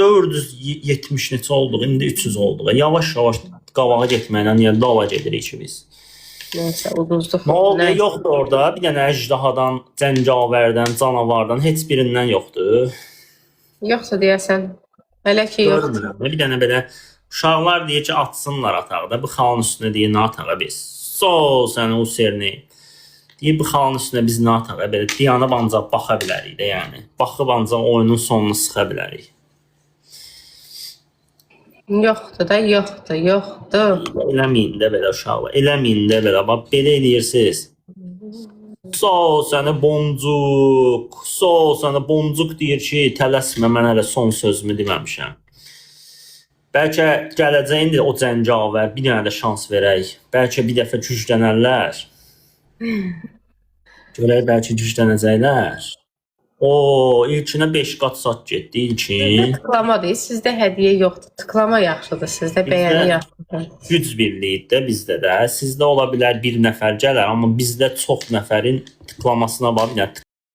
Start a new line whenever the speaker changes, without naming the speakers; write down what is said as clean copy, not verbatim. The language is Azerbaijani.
470 neçə olduq, indi 300 olduq. Yavaş-yavaş qabağa getməklə niyə dava gedirik ki biz?
Neyse uduzduq.
Nə oldu? Yoxdur orada. Bir dənə əjdahadan, cəngavərdən, canavardan heç birindən yoxdur.
Yoxsa deyəsən. Hələ ki yoxdur.
Görmürəm. Bir dənə belə uşaqlar deyir ki, atsınlar ataqda. Bu xalın üstünə deyir, nə atağa biz? Səni o serini. Deyir, bu xalın üstünə biz nə atağa? Belə dayanıb ancaq baxa bilərik də, yəni. Baxıb ancaq oyunun sonunu sıxa bilərik.
Yoxdur da, yoxdur.
Eləməyin də belə uşaqlar. Eləməyin də belə. Bax, belə eləyirsiniz. Sənə boncuq. Sənə boncuq deyir ki, tələsmə, mən hələ son sözümü deməmişəm. Bəlkə gələcəyində o cəngavər bir dənə də şans verək. Bəlkə bir dəfə güclənərlər. Görək, bəlkə güclənəcəklər. İlkinə 5 qat sat getdi, ilkin.
Sizdə tıklamadır, sizdə hədiyyə yoxdur. Tıklama yaxşıdır, sizdə bəyəni yaxşıdır.
Güc birliyidir də bizdə də. Sizdə ola bilər bir nəfər gələr, amma bizdə çox nəfərin tıklamasına bax, bir dənə